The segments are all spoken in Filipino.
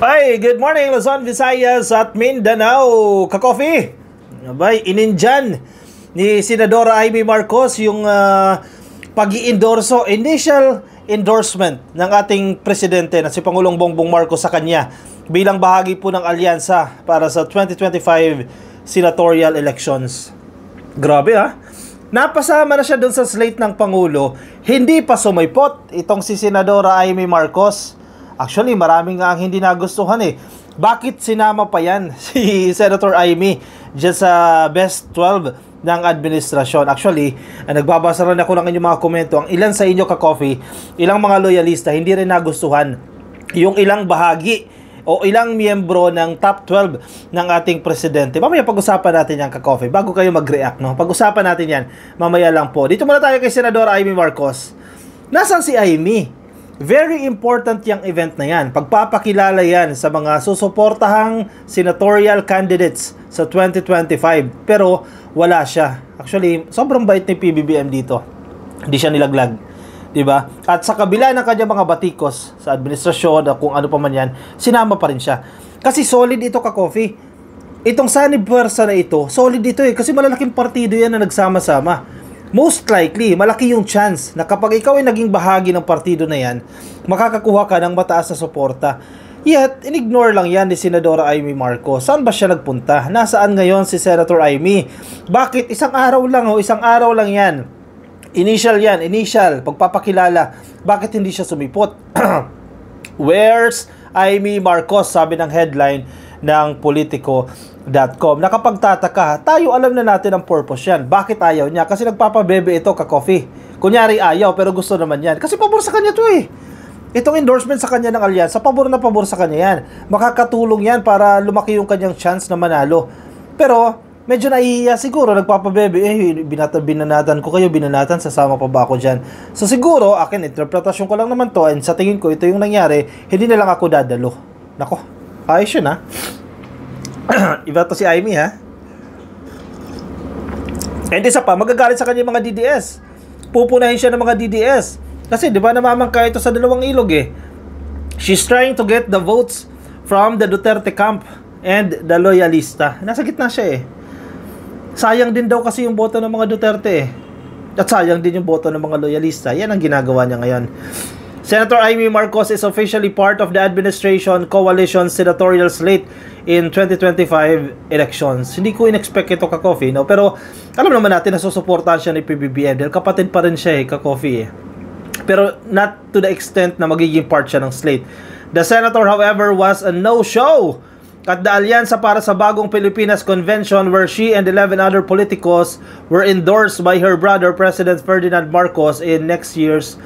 Ay, good morning Luzon, Visayas at Mindanao. Ka-coffee. Abay, inindyan ni Senadora Amy Marcos yung pag-i-endorso, initial endorsement ng ating presidente na si Pangulong Bongbong Marcos sa kanya bilang bahagi po ng alyansa para sa 2025 senatorial elections. Grabe ha. Napasama na siya doon sa slate ng Pangulo. Hindi pa sumaypot itong si Senadora Amy Marcos. Actually, maraming nga ang hindi nagustuhan eh. Bakit sinama pa yan si Senator Amy dyan sa best 12 ng administrasyon? Actually, nagbabasa rin ako ng inyong mga komento. Ang ilan sa inyo ka-coffee, ilang mga loyalista, hindi rin nagustuhan yung ilang bahagi o ilang miyembro ng top 12 ng ating presidente. Mamaya pag-usapan natin yan ka-coffee bago kayo mag-react, no? Pag-usapan natin yan mamaya lang po. Dito muna tayo kay Senador Amy Marcos. Nasaan si Amy? Very important yung event na yan. Pagpapakilala yan sa mga susuportahang senatorial candidates sa 2025. Pero wala siya. Actually, sobrang bait ni PBBM dito. Hindi siya nilaglag. Diba? At sa kabila ng kanyang mga batikos sa administrasyon o kung ano pa man yan, sinama pa rin siya. Kasi solid ito ka-coffee. Itong sanib puwersa na ito, solid ito eh. Kasi malalaking partido yan na nagsama-sama. Most likely, malaki yung chance na kapag ikaw ay naging bahagi ng partido na yan, makakakuha ka ng mataas na suporta. Yet, in-ignore lang yan ni Senadora Amy Marcos. Saan ba siya nagpunta? Nasaan ngayon si Senator Amy? Bakit? Isang araw lang yan. Initial, pagpapakilala. Bakit hindi siya sumipot? Where's Amy Marcos? Sabi ng headline ng Politico.com. Nakapagtataka, tayo alam na natin ang purpose yan. Bakit ayaw niya? Kasi nagpapabebe ito ka-coffee. Kunyari ayaw, pero gusto naman yan. Kasi pabor sa kanya to eh. Itong endorsement sa kanya ng alyansa, pabor na pabor sa kanya yan. Makakatulong yan para lumaki yung kanyang chance na manalo. Pero, medyo naihiya siguro, nagpapabebe, binanatan ko kayo, sasama pa ba ako dyan? So siguro, akin, interpretasyon ko lang naman to, and sa tingin ko, ito yung nangyari, hindi na lang ako dadalo. Nako, ayos yun ha. Iba to si Amy ha. And isa pa, magagalit sa kanya mga DDS. Pupunahin siya ng mga DDS. Kasi di ba namamangka ito sa dalawang ilog eh. She's trying to get the votes from the Duterte camp and the loyalista. Nasa gitna siya eh. Sayang din daw kasi yung boto ng mga Duterte eh. At sayang din yung boto ng mga loyalista. Yan ang ginagawa niya ngayon. Senator Amy Marcos is officially part of the administration coalition senatorial slate in 2025 elections. Hindi ko in-expect ito ka-coffee, no? Pero alam naman natin na susuportahan siya ni PBBM dahil kapatid pa rin siya eh, ka-coffee eh. Pero not to the extent na magiging part siya ng slate. The senator, however, was a no-show at the Alyansa para sa Bagong Pilipinas Convention where she and 11 other politicos were endorsed by her brother, President Ferdinand Marcos, in next year's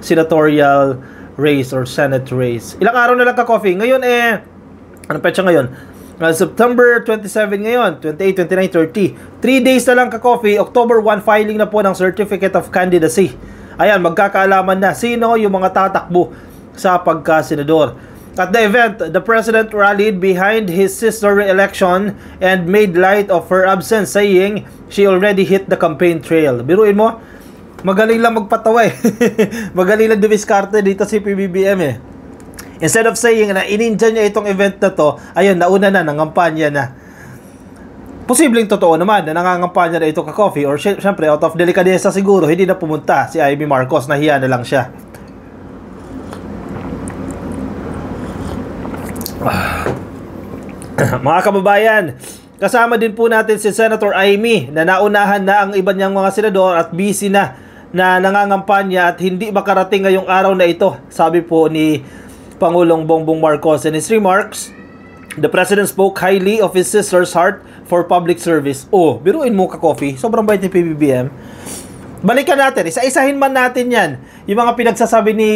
senatorial race or Senate race. Ilang araw na lang ka-coffee. Ngayon anong petsa ngayon? September 27 ngayon, 28, 29, 30. 3 days na lang ka-coffee. October 1 filing na po ng Certificate of Candidacy. Ayan, magkakaalaman na sino yung mga tatakbo sa pagka-senador. At the event, the President rallied behind his sister re-election and made light of her absence, saying she already hit the campaign trail. Biruin mo, magaling lang magpatawa eh. Magaling lang dumiskarte dito si PBBM eh. Instead of saying na ininja niya itong event na to, ayun, nauna na, nangampanya na. Posibleng totoo naman na nangangampanya na ito ka-coffee or syempre out of delikadesa siguro, hindi na pumunta si Amy Marcos, nahiya na lang siya. Mga kababayan, kasama din po natin si Senator Amy na naunahan na ang iba niyang mga senador at busy na nangangampanya at hindi makarating ngayong araw na ito. Sabi po ni Pangulong Bongbong Marcos in his remarks, the President spoke highly of his sister's heart for public service. Oh, biruin mo ka-coffee, sobrang bait ni PBBM. Balikan natin, isa-isahin man natin yan, yung mga pinagsasabi ni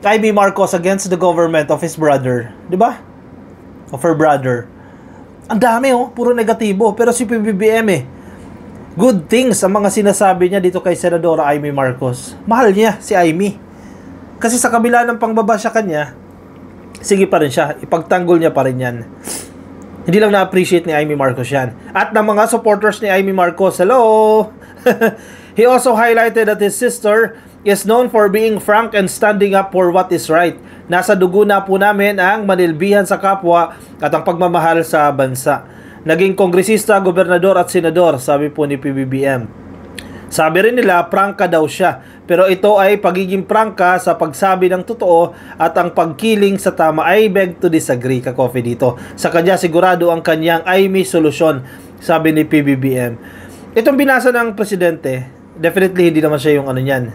Amy Marcos against the government of his brother, di ba? Of her brother. Ang dami oh, puro negatibo. Pero si PBBM eh, good things ang mga sinasabi niya dito kay Senadora Amy Marcos. Mahal niya si Amy. Kasi sa kabila ng pangbaba siya kanya, sige pa rin siya, ipagtanggol niya pa rin yan. Hindi lang na-appreciate ni Amy Marcos yan. At ng mga supporters ni Amy Marcos, hello! He also highlighted that his sister is known for being frank and standing up for what is right. Nasa dugo na po namin ang manilbihan sa kapwa at ang pagmamahal sa bansa. Naging kongresista, gobernador at senador, sabi po ni PBBM. Sabi rin nila, prangka daw siya. Pero ito ay pagiging prangka sa pagsabi ng totoo at ang pagkiling sa tama. I beg to disagree, ka-coffee dito. Sa kanya sigurado ang kanyang ay may solusyon, sabi ni PBBM. Itong binasa ng presidente, definitely hindi naman siya yung ano niyan.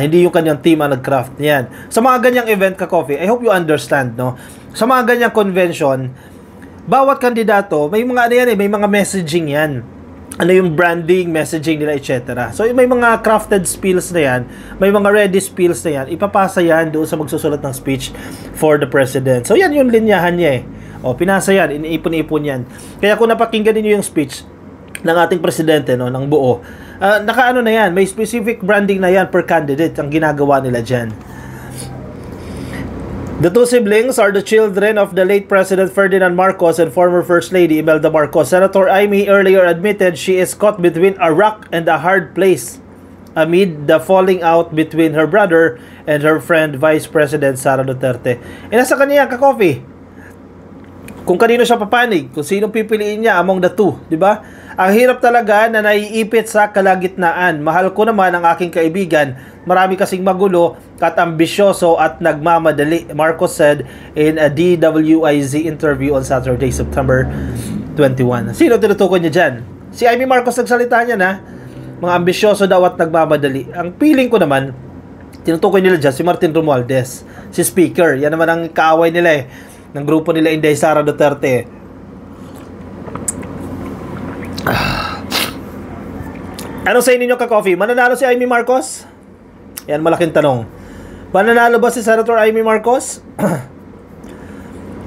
Hindi yung kanyang team ang nag-craft niyan. Sa mga ganyang event, ka-coffee, I hope you understand, no? Sa mga ganyang convention, bawat kandidato, may mga ano yan may mga messaging yan. Ano yung branding, messaging nila, etc. So, may mga crafted spills na yan, may mga ready spills na yan, ipapasa yan doon sa magsusulat ng speech for the president. So, yan yung linyahan niya pinasa yan, iniipon-ipon yan. Kaya kung napakinggan niyo yung speech ng ating presidente, no, ng buo, nakaano na yan, may specific branding na yan per candidate ang ginagawa nila dyan. The two siblings are the children of the late President Ferdinand Marcos and former First Lady Imelda Marcos. Senator Amy earlier admitted she is caught between a rock and a hard place amid the falling out between her brother and her friend Vice President Sara Duterte. Nasa kanya, ka-coffee, kung kanino siya papanig, kung sino pipiliin niya among the two, di ba? Ang hirap talaga na naiipit sa kalagitnaan. Mahal ko naman ang aking kaibigan. Marami kasing magulo at ambisyoso at nagmamadali, Marcos said in a DWIZ interview on Saturday, September 21. Sino tinutukoy niya dyan? Si Amy Marcos nagsalita niya na mga ambisyoso daw at nagmamadali. Ang feeling ko naman, tinutukoy nila dyan si Martin Romualdez, si Speaker. Yan naman ang kaaway nila ng grupo nila Inday Sara Duterte. Ano sa inyo, ka-coffee? Mananalo si Amy Marcos? Yan, malaking tanong. Mananalo ba si Senator Amy Marcos?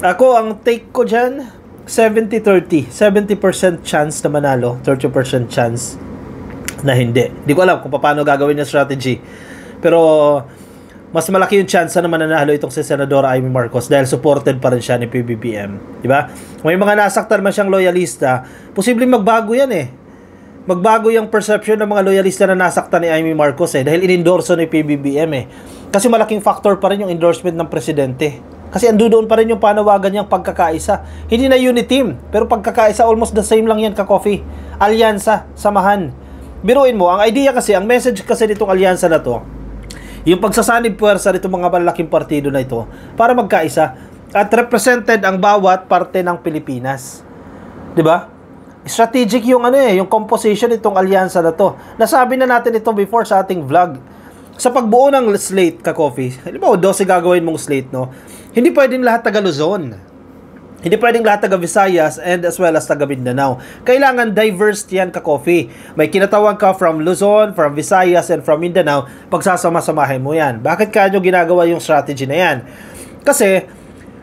Ako, ang take ko dyan, 70-30. 70% chance na manalo, 30% chance na hindi. Hindi ko alam kung paano gagawin yung strategy. Pero, mas malaki yung chance na mananalo itong si Senador Amy Marcos dahil supported pa rin siya ni PBBM. Diba? May mga nasaktan man siyang loyalista, posibleng magbago yan Magbago yung perception ng mga loyalista na nasaktan ni Amy Marcos dahil inendorso ni PBBM Kasi malaking factor pa rin yung endorsement ng presidente. Kasi andoon pa rin yung panawagan niyang pagkakaisa. Hindi na unity team, pero pagkakaisa almost the same lang yan, ka-coffee. Alyansa, samahan. Biruin mo, ang idea kasi, ang message kasi nitong alyansa na to, yung pagsasanib puwersa nitong mga malalaking partido na ito para magkaisa at represented ang bawat parte ng Pilipinas. 'Di ba? Strategic yung yung composition nitong alyansa na to. Nasabi na natin ito before sa ating vlog. Sa pagbuo ng slate, ka-coffee, halimbawa 12 gagawin mong slate, no? Hindi pwedeng lahat taga Luzon. Hindi pwedeng lahat taga Visayas and as well as taga Mindanao. Kailangan diverse yan, ka-coffee. May kinatawan ka from Luzon, from Visayas, and from Mindanao. Pagsasama-samahin mo yan. Bakit kaya ginagawa yung strategy na yan? Kasi,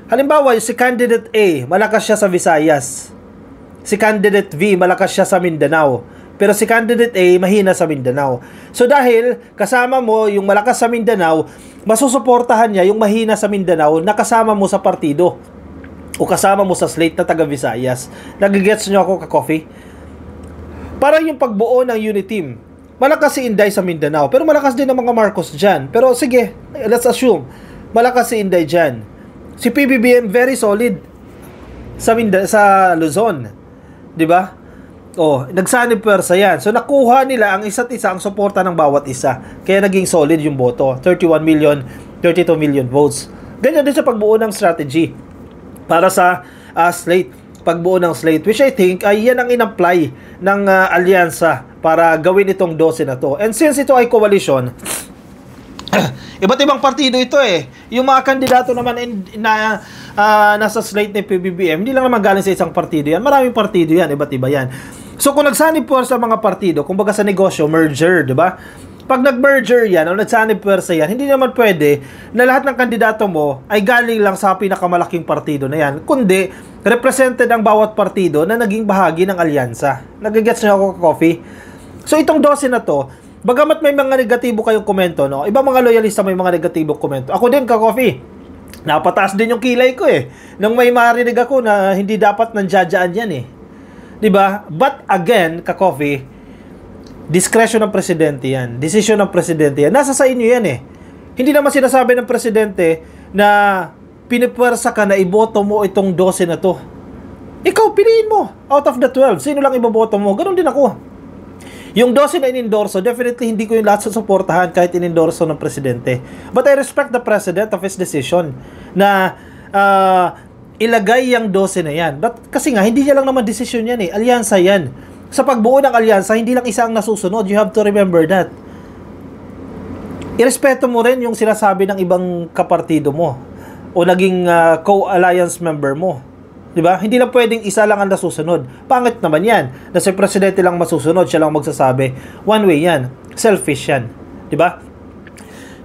halimbawa, si Candidate A, malakas siya sa Visayas. Si Candidate V, malakas siya sa Mindanao. Pero si Candidate A, mahina sa Mindanao. So dahil kasama mo yung malakas sa Mindanao, masusuportahan niya yung mahina sa Mindanao na kasama mo sa partido o kasama mo sa slate na taga Visayas. Nagigets nyo ako, ka-coffee? Parang yung pagbuo ng unit team. Malakas si Inday sa Mindanao, pero malakas din ang mga Marcos dyan. Pero sige, let's assume, malakas si Inday dyan. Si PBBM, very solid sa Luzon. 'Di ba? Nagsanib pwersa yan. So nakuha nila ang isa't isa ang suporta ng bawat isa. Kaya naging solid yung boto. 31 million, 32 million votes. Ganyan din sa pagbuo ng strategy para sa slate. Pagbuo ng slate, which I think ay yan ang in-apply ng alyansa para gawin itong 12 na to. And since ito ay coalition, iba't ibang partido ito Yung mga kandidato naman na nasa slate ni PBBM, hindi lang naman galing sa isang partido yan. Maraming partido yan, iba't iba yan. So kung nagsanib puwersa sa mga partido, kumbaga sa negosyo, merger, di ba? Pag nag-merger yan o nagsanib puwersa yan, hindi naman pwede na lahat ng kandidato mo ay galing lang sa pinakamalaking partido na yan. Kundi, represented ang bawat partido na naging bahagi ng alyansa. Nagigets niyo ako, ka-coffee? So itong 12 na to, bagamat may mga negatibo kayong komento, no? Ibang mga loyalista may mga negatibong komento. Ako din, ka-coffee. Napataas din yung kilay ko nang may marinig ako na hindi dapat nandiyadyaan yan 'Di ba? But again, ka-coffee, Discretion ng presidente yan. Decision ng presidente yan. Nasa sa inyo yan eh. Hindi naman sinasabi ng presidente na pinipwersa ka na iboto mo itong 12 na to. Ikaw, piliin mo. Out of the 12, sino lang iboboto mo? Ganon din ako. Yung 12 na inendorso, definitely hindi ko yung lahat susuportahan kahit inendorso ng presidente. But I respect the president of his decision na ilagay yung 12 na yan. But, kasi nga, hindi niya lang naman decision yan eh. Alyansa yan. Sa pagbuo ng alyansa, hindi lang isa ang nasusunod. You have to remember that. Irespeto mo rin yung sinasabi ng ibang kapartido mo o naging co-alliance member mo. Diba? Hindi lang pwedeng isa lang ang nasusunod. Pangit naman yan. Na si presidente lang masusunod, siya lang magsasabi. One way yan. Selfish yan. Diba?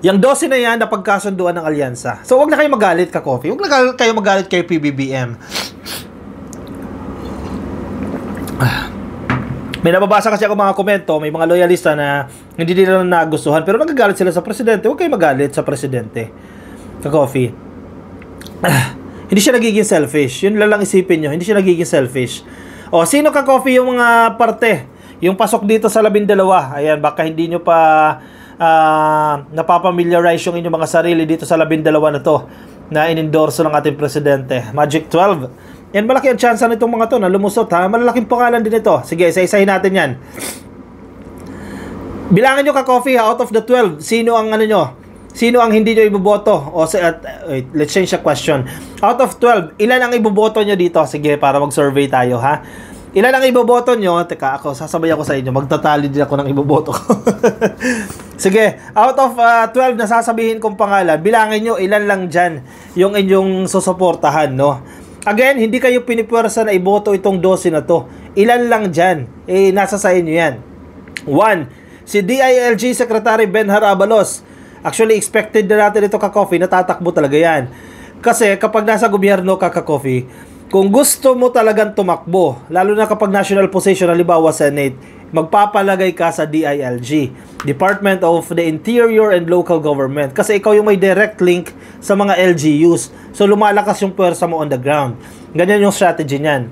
Yung 12 na yan na pagkasunduan ng alyansa. So, wag na kayo magalit ka, Coffee. Wag na kayo magalit kay PBBM. May nababasa kasi ako mga komento, may mga loyalista na hindi nila nagustuhan, pero nagagalit sila sa presidente. Huwag kayo magalit sa presidente. Ka-Coffee. Hindi siya nagiging selfish. Yun lang isipin nyo. Hindi siya nagiging selfish. O, sino Ka-Coffee yung mga parte? Yung pasok dito sa 12. Ayan, baka hindi nyo pa napapamiliarize yung inyong mga sarili dito sa 12 na to na inendorso ng ating presidente. Magic 12. Yan, malaki ang chance nitong mga to na lumusot ha. Malalaking pangalan din ito. Sige, isa-isahin natin yan. Bilangin nyo Ka-Coffee ha, out of the 12, sino ang ano nyo? Sino ang hindi nyo iboboto? O, wait, let's change the question. Out of 12, ilan ang iboboto nyo dito? Sige, para mag-survey tayo ha. Ilan ang iboboto nyo? Teka, ako, sasabay ako sa inyo. Magtatali din ako ng iboboto ko. Sige, out of 12 na sasabihin kong pangalan, bilangin nyo ilan lang dyan yung inyong susuportahan, no? Again, hindi kayo pinipwersa na iboto itong 12 na to. Ilan lang dyan? Eh, nasa sa inyo yan. 1. Si DILG Secretary Benhar Abalos. Actually, expected na natin ito Ka-Coffee. Natatakbo talaga yan. Kasi kapag nasa gobyerno ka Ka-Coffee, kung gusto mo talagang tumakbo, lalo na kapag national position, halimbawa Senate, magpapalagay ka sa DILG, Department of the Interior and Local Government. Kasi ikaw yung may direct link sa mga LGUs. So, lumalakas yung puwersa mo on the ground. Ganyan yung strategy niyan.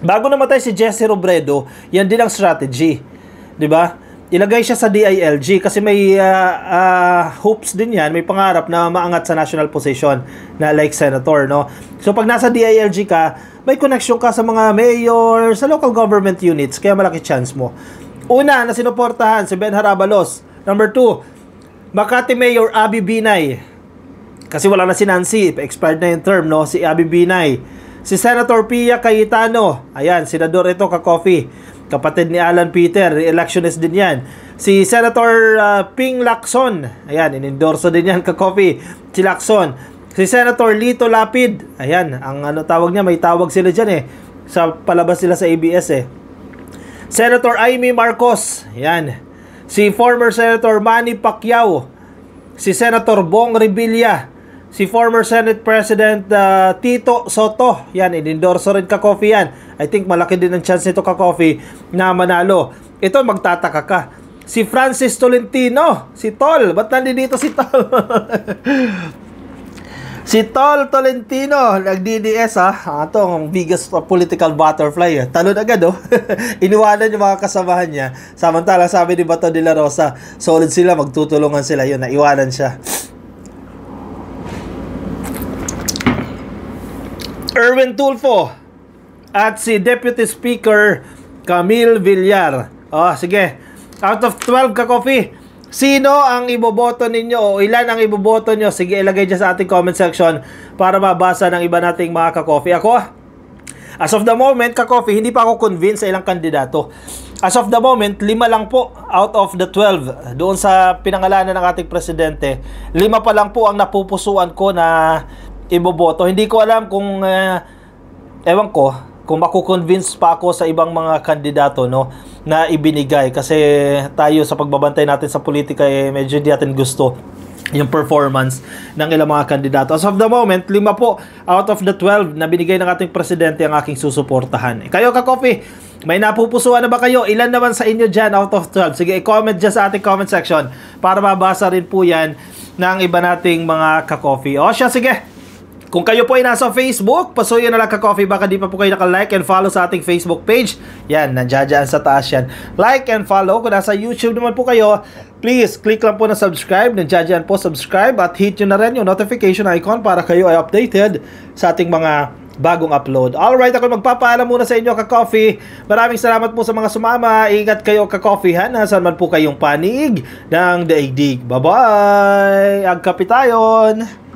Bago namatay si Jesse Robredo, yan din ang strategy. 'Di ba? Ilagay siya sa DILG kasi may hopes din yan, may pangarap na maangat sa national position na like senator, no? So, pag nasa DILG ka, may connection ka sa mga mayor, sa local government units, kaya malaki chance mo. Una, na sinuportahan si Benhar Abalos. Number 2, Makati Mayor Abby Binay. Kasi wala na si Nancy, expired na yung term, no? Si Abby Binay. Si Senator Pia Cayetano. Ayan, senador ito Ka-Coffee. Kapatid ni Alan Peter, electionist din yan. Si Senator Ping Lacson. Ayan, inendorso din yan Ka-Coffee. Si Lacson. Si Senator Lito Lapid. Ayan, ang ano tawag niya, may tawag sila dyan eh. Sa palabas sila sa ABS eh. Senator Amy Marcos. Ayan. Si former Senator Manny Pacquiao. Si Senator Bong Revilla. Si former Senate President Tito Soto. Yan, inendorso rin Ka-Coffee yan. I think malaki din ang chance nito Ka-Coffee na manalo. Ito, magtataka ka. Si Francis Tolentino. Si Tol. Ba't nandito si Tol? Si Tol Tolentino. Nag-DDS ha. Ito, ang biggest political butterfly. Talon agad oh. Iniwanan yung mga kasamahan niya. Samantala, sabi ni Bato de la Rosa, solid sila, magtutulungan sila. Yun, naiwanan siya. Erwin Tulfo at si Deputy Speaker Camille Villar. Sige. Out of 12 Ka-Coffee, sino ang iboboto ninyo o ilan ang iboboto nyo? Sige, ilagay dyan sa ating comment section para mabasa ng iba nating mga Ka-Coffee. Ako, as of the moment, Ka-Coffee, hindi pa ako convinced sa ilang kandidato. As of the moment, 5 lang po out of the 12. Doon sa pinangalanan ng ating presidente, 5 pa lang po ang napupusuan ko na iboboto. Hindi ko alam kung ewan ko kung makukonvince pa ako sa ibang mga kandidato no na ibinigay kasi tayo sa pagbabantay natin sa politika medyo hindi natin gusto yung performance ng ilang mga kandidato. As of the moment, 5 po out of the 12 na binigay ng ating presidente ang aking susuportahan. Kayo Ka-Coffee, may napupusuan na ba kayo? Ilan naman sa inyo dyan out of 12? Sige, i-comment dyan sa ating comment section para mabasa rin po yan ng iba nating mga Ka-Coffee. O siya, sige. Kung kayo po ay nasa Facebook, pasuyo na lang ka-coffee, baka di pa po kayo naka-like and follow sa ating Facebook page. Yan, nandiyan sa taas yan. Like and follow. Kung nasa YouTube naman po kayo, please click lang po na subscribe. Nandiyan po subscribe at hit nyo na rin yung notification icon para kayo ay updated sa ating mga bagong upload. Alright, ako magpapaalam muna sa inyo ka-coffee. Maraming salamat po sa mga sumama. Ingat kayo ka-coffee ha. Nasaan man po kayong panig ng daigdig. Bye-bye! Agkapi tayon!